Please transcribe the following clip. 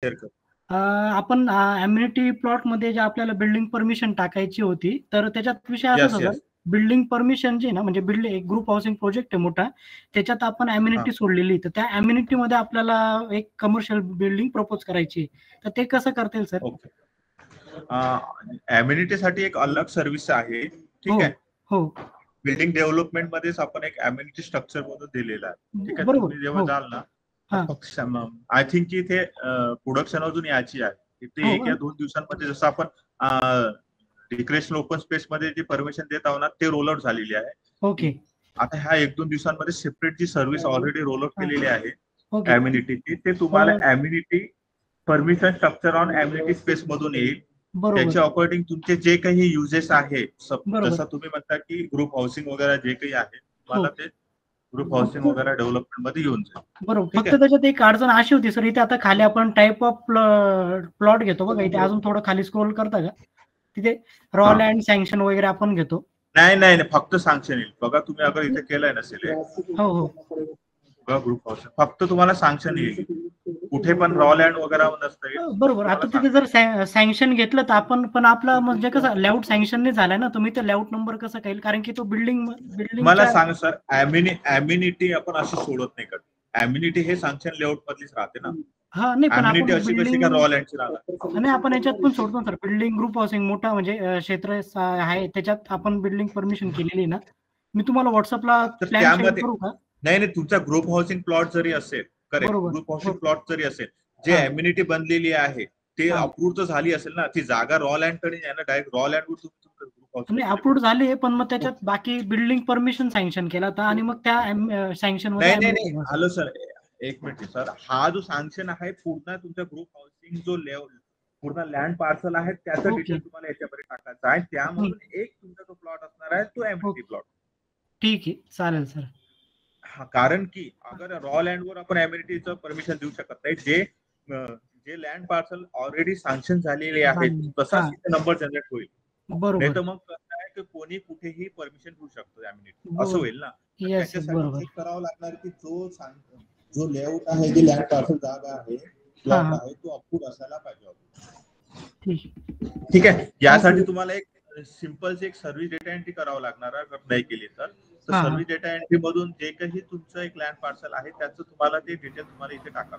Share कर. आपण immunity प्लॉटमध्ये जे आपल्याला बिल्डिंग परमिशन टाकायची होती, तर त्याच्यात विषय असाच यस होता, यस. बिल्डिंग परमिशन जे ना म्हणजे बिल्डिंग एक ग्रुप हाउसिंग प्रोजेक्ट आहे मोठा, त्याच्यात आपण हा अम्युनिटी सोडलेली. तर त्या अम्युनिटीमध्ये आपल्याला एक कमर्शियल बिल्डिंग प्रपोज करायची आहे. तर ते कसं करता येईल सर? ओके. अम्युनिटीसाठी एक अलग सर्व्हिस आहे. हो, ठीक आहे. हो. बिल्डिंग डेव्हलपमेंट मध्येच आपण एक अम्युनिटी स्ट्रक्चर म्हणून दिलेलं आहे. ठीक आहे. बरोबर. तुम्ही जेव्हा हो. जाल ना, हां. फक्त आय थिंक की ते प्रोडक्शन अजून याची आहे. ते हो. 1 या 2 दिवसांमध्ये जसं आपण रिक्रिएशनल ओपन स्पेस मध्ये जी परमिशन देत आहोत ना, ते रोल आउट झालेली आहे. ओके. आता ह्या 1-2 दिवसांमध्ये सेपरेट जी सर्व्हिस ऑलरेडी रोल आउट हां. केलेली आहे ओके. अम्युनिटीची, ते तुम्हाला immunity permission structure on immunity space मधून येईल. बरोबर, त्याच्या अकॉर्डिंग तुमचे जे काही युजेस आहे, बरोबर. जसं तुम्ही म्हणता की ग्रुप हाऊसिंग वगैरे जे काही आहे, हो. तुम्हाला ते ग्रुप हाऊसिंग फक्त वगैरे डेव्हलपमेंट मध्ये येऊन जाईल. बरोबर. ठीक फक्त आहे. त्याच्यात एक अडचण अशी होती सर, इथे आता खाली आपण टाइप ऑफ प्लॉट घेतो बघा, इथे अजून थोडं खाली स्क्रोल करता का? तिथे रॉ हा. लँड सँक्शन वगैरे आपण घेतो. नाही नाही नाही, फक्त सँक्शन येईल बघा. तुम्ही अगर इथे केलंय नसेल हो, हो. ग्रुप हाऊसिंग, फक्त तुम्हाला सँक्शन येईल. कुठे पण रॉ लँड वगैरे नसतं येईल, फक्त बरोबर. तुम्हाला आता तिथे जर सँक्शन घेतलं तर आपण पण आपला म्हणजे कसं लेआउट सँक्शन नाही झालाय ना, तुम्ही ते लेआउट नंबर कसं कळेल? कारण की तो मला बिल्डिंगच्या सांग सर, अम्युनिटी आपण अशी सोडत नाही का? अम्युनिटी हे सँक्शन लेआउट मधलीच राहते ना. हां, नाही पण अम्युनिटी आपण अशी कशी का बिल्डिंग रॉ लँडची राहणार? आणि आपण याच्यात पण सोडतो सर, बिल्डिंग ग्रुप हाउसिंग मोठा म्हणजे क्षेत्र आहे त्याच्यात आपण बिल्डिंग परमिशन केलेली आहे ना. मी तुम्हाला WhatsAppला तर प्लॅन शेअर त्यामध्ये करू का? नाही नाही, तुमचा ग्रुप हाऊसिंग प्लॉट जरी असेल, करेक्ट, बरोबर. ग्रुप हाऊसिंग हो. प्लॉट जरी असेल, जे हां, अम्युनिटी बनलेली आहे ते हां. अप्रूव्ह तर झाली असेल ना. ती जागा रॉ लँड कडे आहे ना, डायरेक्ट रॉ लँड वर तुम्ही तुमचं ग्रुप हाऊसिंग नाही मध्ये अप्रूव्ड बनवा. झाली पण मग त्याच्यात बाकी बिल्डिंग परमिशन सँक्शन केला होता आणि मग त्या सँक्शनमध्ये नाही नाही अम्युनिटी नाही, बसवली. हॅलो सर, एक मिनिट सर. हा जो सँक्शन आहे पूर्ण तुमच्या ग्रुप हाऊसिंग जो पूर्ण लँड पार्सल आहे त्याचा डिटेल ओके. तुम्हाला याच्यामध्ये टाकायचा आहे. हं. त्यामधून एक तुमचा जो प्लॉट असणार आहे तो एम्युनिटी ओके. प्लॉट. ठीक आहे. चालेल सर. कारण की अगर रॉ लँड वर आपण अम्युनिटीचं परमिशन देऊ शकत नाही. जे लँड पार्सल ऑलरेडी सँक्शन झालेले आहेत झाली. तसाच हां. तिथे नंबर जनरेट होईल. नाही बरोबर. तर मग कसं आहे की कोणी कुठेही परमिशन घेऊ शकतो अम्युनिटी, असं बरोबर. होईल ना. तर येस, येस. त्याच्यासाठी बरोबर. चेक करावं लागणार की जो लेआउट आहे, जी लँड पार्सल जागा आहे, हां, प्लॉट हां. आहे, तो अप्रूव्ह असायला पाहिजे. ठीक आहे. ठीक आहे. यासाठी ओके. तुम्हाला एक सिंपलची एक सर्व्हिस डेटा एंट्री करावं लागणार आहे, जर नाही केली तर. हां, हां. सर्व्हिस डेटा एंट्री मधून जे काही तुमचं एक लँड पार्सल आहे त्याचं तुम्हाला ते डिटेल तुम्हाला इथे टाकावं.